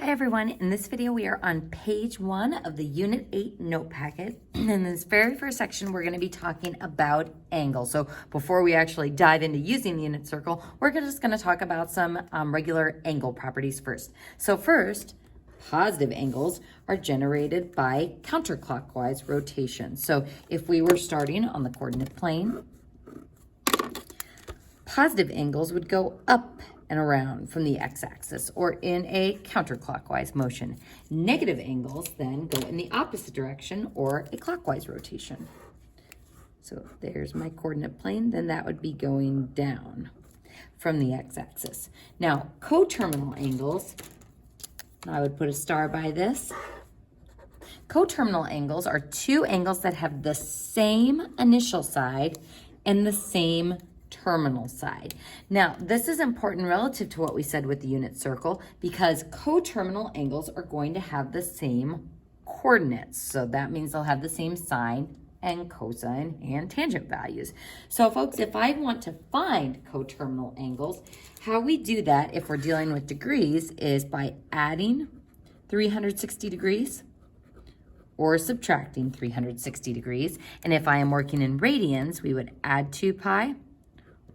Hi everyone, in this video we are on page 1 of the Unit 8 note packet. In this very first section we're going to be talking about angles. So before we actually dive into using the unit circle, we're just going to talk about some regular angle properties first. So first, positive angles are generated by counterclockwise rotation. So if we were starting on the coordinate plane, positive angles would go up and around from the x-axis or in a counterclockwise motion. Negative angles then go in the opposite direction or a clockwise rotation. So there's my coordinate plane, then that would be going down from the x-axis. Now, coterminal angles, I would put a star by this. Coterminal angles are two angles that have the same initial side and the same terminal side. Now, this is important relative to what we said with the unit circle because coterminal angles are going to have the same coordinates. So that means they'll have the same sine and cosine and tangent values. So folks, if I want to find coterminal angles, how we do that if we're dealing with degrees is by adding 360 degrees or subtracting 360 degrees. And if I am working in radians, we would add 2 pi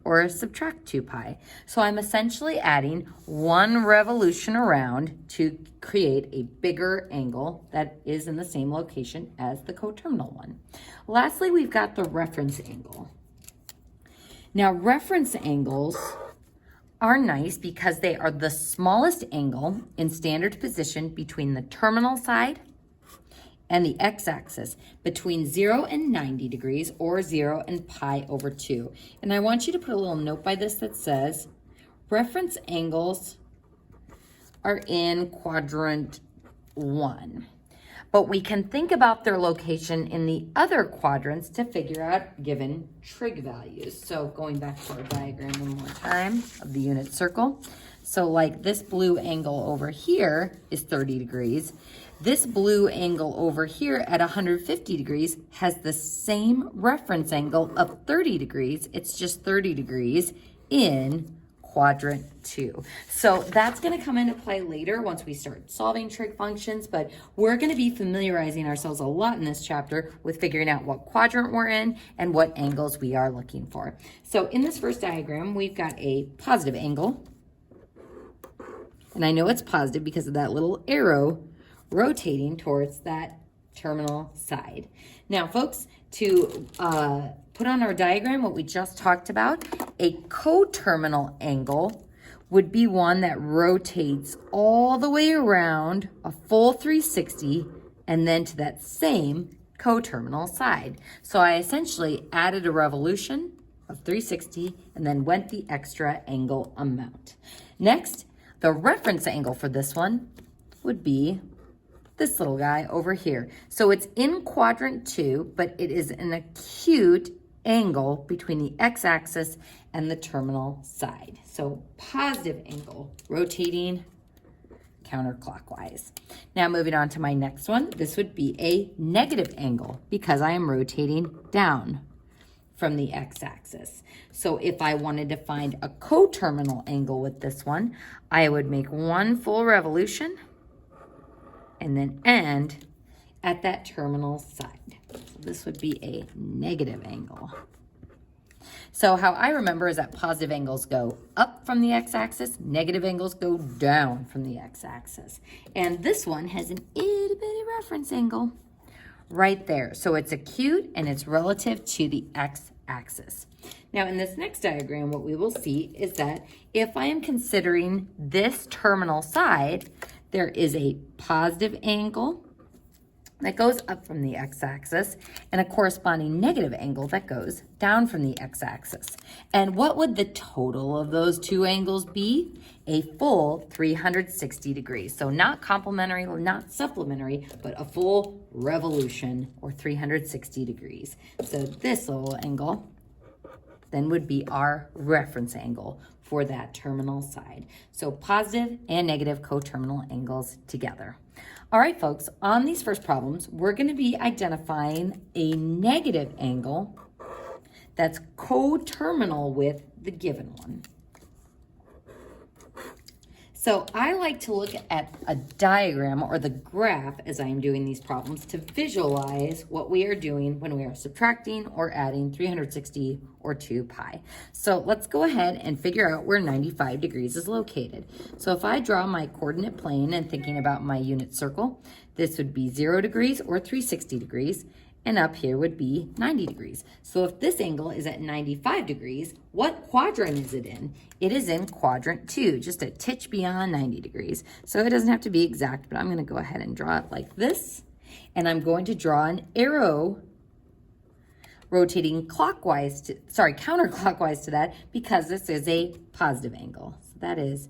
or subtract 2 pi. So I'm essentially adding one revolution around to create a bigger angle that is in the same location as the coterminal one. Lastly, we've got the reference angle. Now, reference angles are nice because they are the smallest angle in standard position between the terminal side and the x-axis between 0 and 90 degrees or 0 and pi over 2. And I want you to put a little note by this that says reference angles are in quadrant 1. But we can think about their location in the other quadrants to figure out given trig values. So going back to our diagram one more time of the unit circle. So like this blue angle over here is 30 degrees. This blue angle over here at 150 degrees has the same reference angle of 30 degrees. It's just 30 degrees in quadrant 2. So that's going to come into play later once we start solving trig functions, but we're going to be familiarizing ourselves a lot in this chapter with figuring out what quadrant we're in and what angles we are looking for. So in this first diagram, we've got a positive angle. And I know it's positive because of that little arrow rotating towards that terminal side. Now, folks, to put on our diagram what we just talked about, a coterminal angle would be one that rotates all the way around a full 360 and then to that same coterminal side. So I essentially added a revolution of 360 and then went the extra angle amount. Next, the reference angle for this one would be this little guy over here. So it's in quadrant 2, but it is an acute angle between the x-axis and the terminal side. So positive angle, rotating counterclockwise. Now moving on to my next one, this would be a negative angle because I am rotating down from the x-axis. So if I wanted to find a coterminal angle with this one, I would make one full revolution and then end at that terminal side. So this would be a negative angle. So how I remember is that positive angles go up from the x-axis, negative angles go down from the x-axis. And this one has an itty bitty reference angle right there. So it's acute and it's relative to the x-axis. Now in this next diagram, what we will see is that if I am considering this terminal side, there is a positive angle that goes up from the x-axis and a corresponding negative angle that goes down from the x-axis. And what would the total of those two angles be? A full 360 degrees. So not complementary, not supplementary, but a full revolution or 360 degrees. So this little angle then would be our reference angle for that terminal side. So positive and negative coterminal angles together. All right, folks, on these first problems, we're going to be identifying a negative angle that's coterminal with the given one. So I like to look at a diagram or the graph as I am doing these problems to visualize what we are doing when we are subtracting or adding 360 or 2 pi. So let's go ahead and figure out where 95 degrees is located. So if I draw my coordinate plane and thinking about my unit circle, this would be 0 degrees or 360 degrees. And up here would be 90 degrees. So if this angle is at 95 degrees, what quadrant is it in? It is in quadrant 2, just a titch beyond 90 degrees. So it doesn't have to be exact, but I'm gonna go ahead and draw it like this. And I'm going to draw an arrow rotating counterclockwise to that because this is a positive angle. So that is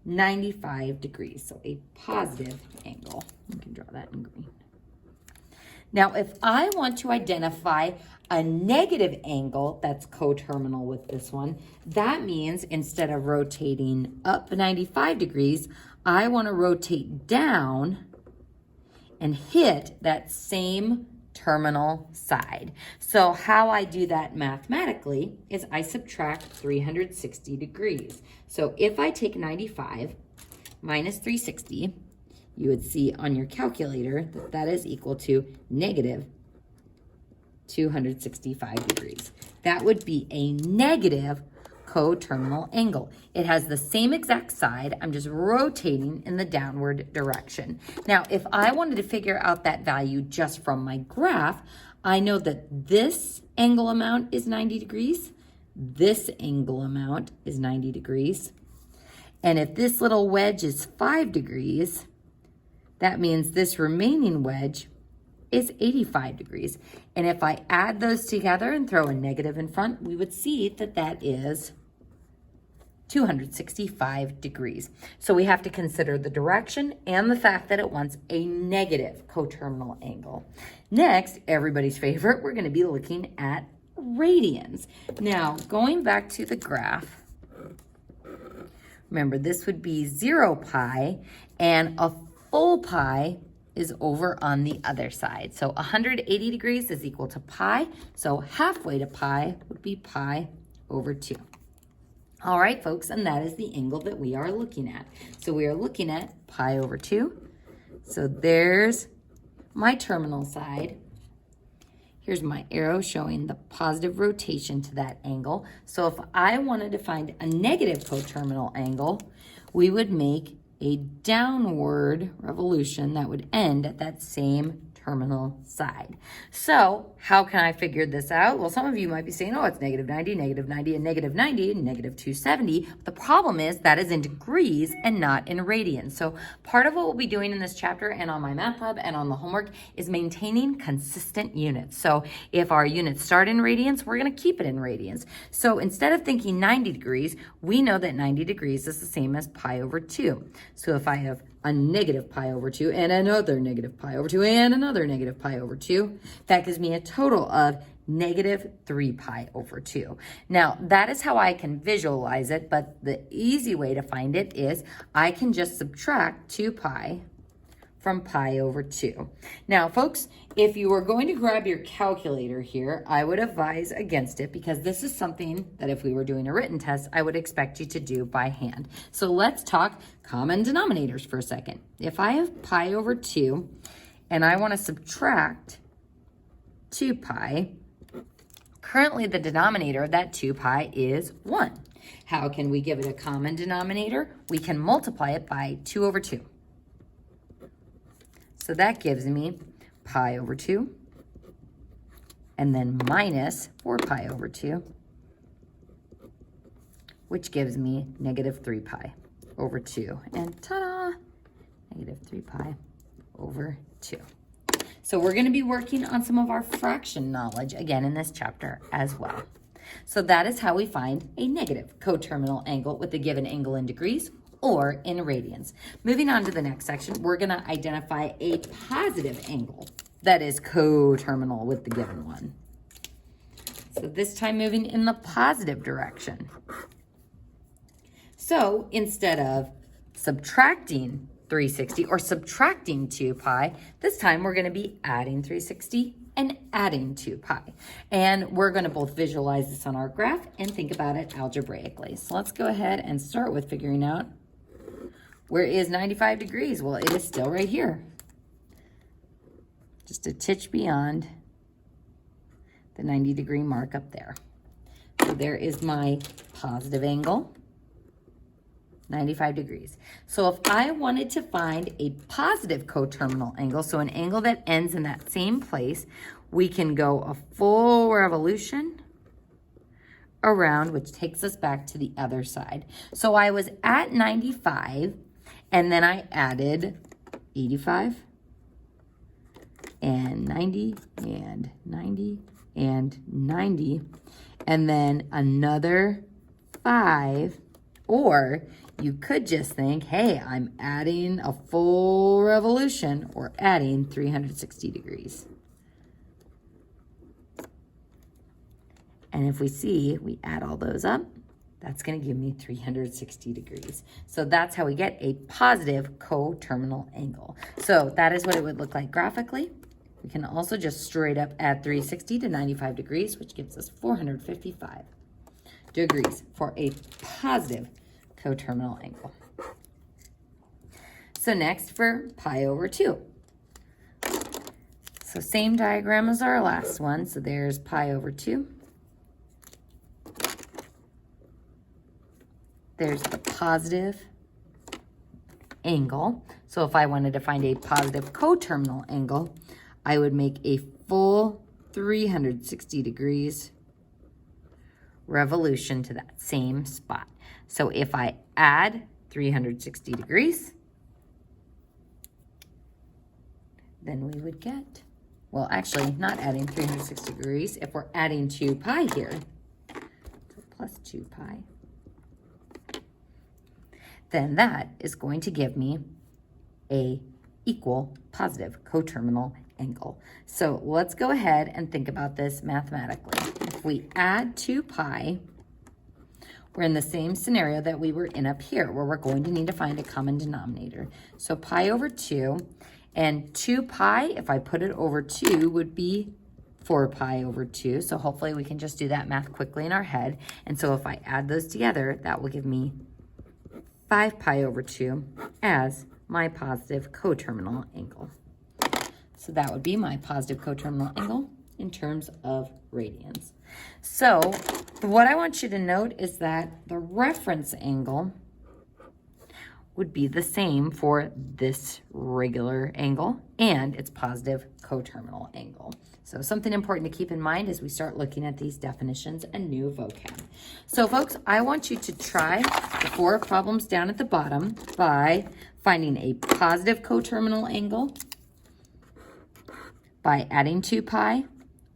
95 degrees, so a positive angle. You can draw that in green. Now, if I want to identify a negative angle that's coterminal with this one, that means instead of rotating up 95 degrees, I want to rotate down and hit that same terminal side. So how I do that mathematically is I subtract 360 degrees. So if I take 95 minus 360, you would see on your calculator that that is equal to negative 265 degrees. That would be a negative coterminal angle. It has the same exact side. I'm just rotating in the downward direction. Now, if I wanted to figure out that value just from my graph, I know that this angle amount is 90 degrees. This angle amount is 90 degrees. And if this little wedge is 5 degrees, that means this remaining wedge is 85 degrees. And if I add those together and throw a negative in front, we would see that that is 265 degrees. So we have to consider the direction and the fact that it wants a negative coterminal angle. Next, everybody's favorite, we're going to be looking at radians. Now, going back to the graph, remember this would be 0 pi, and a full pi is over on the other side. So 180 degrees is equal to pi. So halfway to pi would be pi over 2. All right, folks, and that is the angle that we are looking at. So we are looking at pi over 2. So there's my terminal side. Here's my arrow showing the positive rotation to that angle. So if I wanted to find a negative coterminal angle, we would make a downward revolution that would end at that same terminal side. So how can I figure this out? Well, some of you might be saying, oh, it's negative 90, and negative 90, and negative 270. But the problem is that is in degrees and not in radians. So part of what we'll be doing in this chapter and on my math hub and on the homework is maintaining consistent units. So if our units start in radians, we're going to keep it in radians. So instead of thinking 90 degrees, we know that 90 degrees is the same as pi over 2. So if I have a negative pi over 2 and another negative pi over 2 and another negative pi over 2, that gives me a total of negative 3 pi over 2. Now, that is how I can visualize it, but the easy way to find it is I can just subtract 2 pi from pi over 2. Now, folks, if you were going to grab your calculator here, I would advise against it because this is something that if we were doing a written test, I would expect you to do by hand. So let's talk common denominators for a second. If I have pi over 2 and I want to subtract 2 pi, currently the denominator of that 2 pi is 1. How can we give it a common denominator? We can multiply it by 2 over 2. So that gives me pi over 2, and then minus 4 pi over 2, which gives me negative 3 pi over 2. And ta-da! Negative 3 pi over 2. So we're going to be working on some of our fraction knowledge again in this chapter as well. So that is how we find a negative coterminal angle with the given angle in degrees or in radians. Moving on to the next section, we're going to identify a positive angle that is coterminal with the given one. So this time moving in the positive direction. So instead of subtracting 360 or subtracting 2 pi, this time we're going to be adding 360 and adding 2 pi. And we're going to both visualize this on our graph and think about it algebraically. So let's go ahead and start with figuring out Where is 95 degrees? Well, it is still right here. Just a titch beyond the 90-degree mark up there. So there is my positive angle, 95 degrees. So if I wanted to find a positive coterminal angle, so an angle that ends in that same place, we can go a full revolution around, which takes us back to the other side. So I was at 95, and then I added 85, and 90, and 90, and 90, and then another 5, or you could just think, hey, I'm adding a full revolution or adding 360 degrees. And if we see, we add all those up, that's going to give me 360 degrees. So that's how we get a positive coterminal angle. So that is what it would look like graphically. We can also just straight up add 360 to 95 degrees, which gives us 455 degrees for a positive coterminal angle. So next for pi over 2. So same diagram as our last one. So there's pi over 2. There's the positive angle. So if I wanted to find a positive coterminal angle, I would make a full 360 degrees revolution to that same spot. So if I add 360 degrees, then we would get, well, actually not adding 360 degrees. If we're adding 2 pi here, so plus 2 pi, then that is going to give me a equal positive coterminal angle. So let's go ahead and think about this mathematically. If we add 2 pi, we're in the same scenario that we were in up here, where we're going to need to find a common denominator. So pi over 2, and 2 pi, if I put it over 2, would be 4 pi over 2. So hopefully we can just do that math quickly in our head. And so if I add those together, that will give me 5 pi over 2 as my positive coterminal angle. So that would be my positive coterminal angle in terms of radians. So what I want you to note is that the reference angle would be the same for this regular angle and its positive coterminal angle. So something important to keep in mind as we start looking at these definitions and new vocab. So folks, I want you to try the 4 problems down at the bottom by finding a positive coterminal angle, by adding 2 pi,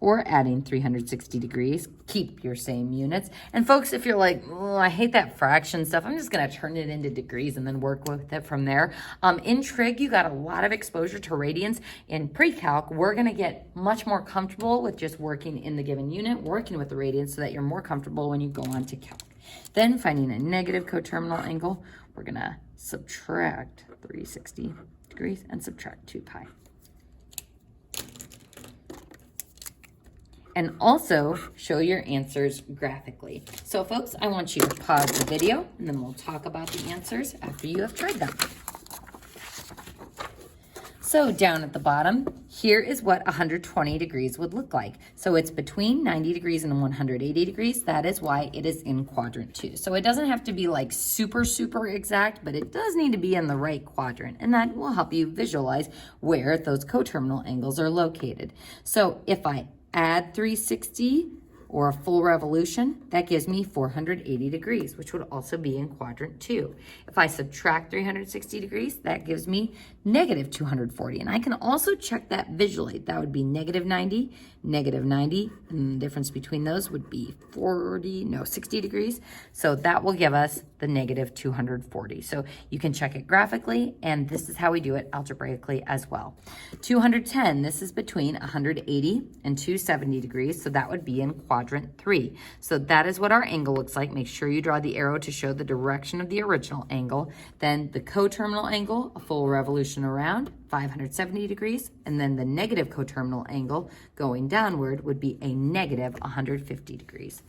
or adding 360 degrees. Keep your same units. And folks, if you're like, oh, I hate that fraction stuff, I'm just gonna turn it into degrees and then work with it from there. In trig, you got a lot of exposure to radians. In pre-calc, we're gonna get much more comfortable with just working in the given unit, working with the radians so that you're more comfortable when you go on to calc. Then finding a negative coterminal angle, we're gonna subtract 360 degrees and subtract 2 pi. And also show your answers graphically. So folks, I want you to pause the video and then we'll talk about the answers after you have tried them. So down at the bottom, here is what 120 degrees would look like. So it's between 90 degrees and 180 degrees. That is why it is in quadrant 2. So it doesn't have to be like super, super exact, but it does need to be in the right quadrant. And that will help you visualize where those coterminal angles are located. So if I add 360 or a full revolution, that gives me 480 degrees, which would also be in quadrant 2. If I subtract 360 degrees, that gives me negative 240. And I can also check that visually. That would be negative 90, and the difference between those would be 60 degrees. So that will give us the negative 240. So you can check it graphically, and this is how we do it algebraically as well. 210, this is between 180 and 270 degrees, so that would be in quadrant 3. So that is what our angle looks like. Make sure you draw the arrow to show the direction of the original angle. Then the coterminal angle, a full revolution around, 570 degrees, and then the negative coterminal angle going downward would be a negative 150 degrees.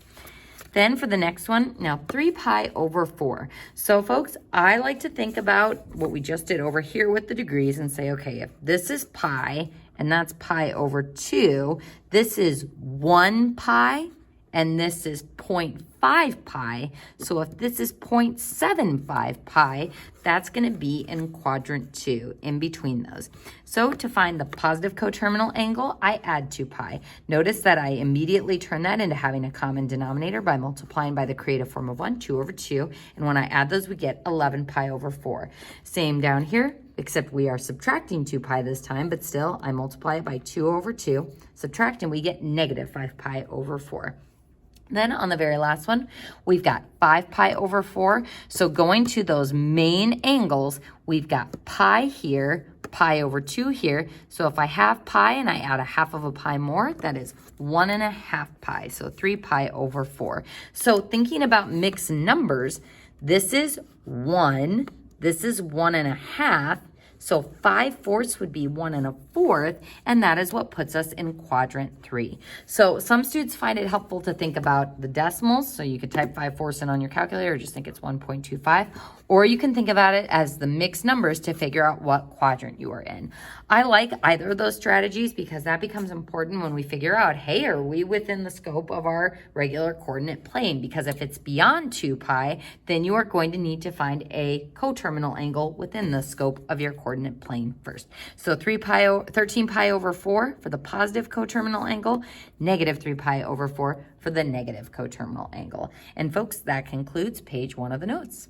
Then for the next one, now 3 pi over 4. So folks, I like to think about what we just did over here with the degrees and say, okay, if this is pi and that's pi over 2, this is 1 pi and this is 0.5 pi. So if this is 0.75 pi, that's going to be in quadrant 2, in between those. So to find the positive coterminal angle, I add 2 pi. Notice that I immediately turn that into having a common denominator by multiplying by the creative form of 1, 2 over 2. And when I add those, we get 11 pi over 4. Same down here, except we are subtracting 2 pi this time, but still I multiply it by 2 over 2. Subtract, and we get negative 5 pi over 4. Then on the very last one, we've got 5 pi over 4. So going to those main angles, we've got pi here, pi over 2 here. So if I have pi and I add a half of a pi more, that is 1.5 pi. So 3 pi over 4. So thinking about mixed numbers, this is 1, this is 1.5. So 5/4 would be 1 1/4, and that is what puts us in quadrant 3. So some students find it helpful to think about the decimals. So you could type 5/4 in on your calculator, or just think it's 1.25. Or you can think about it as the mixed numbers to figure out what quadrant you are in. I like either of those strategies because that becomes important when we figure out, hey, are we within the scope of our regular coordinate plane? Because if it's beyond 2 pi, then you are going to need to find a coterminal angle within the scope of your coordinate plane first. So 13 pi over 4 for the positive coterminal angle, negative 3 pi over 4 for the negative coterminal angle. And folks, that concludes page 1 of the notes.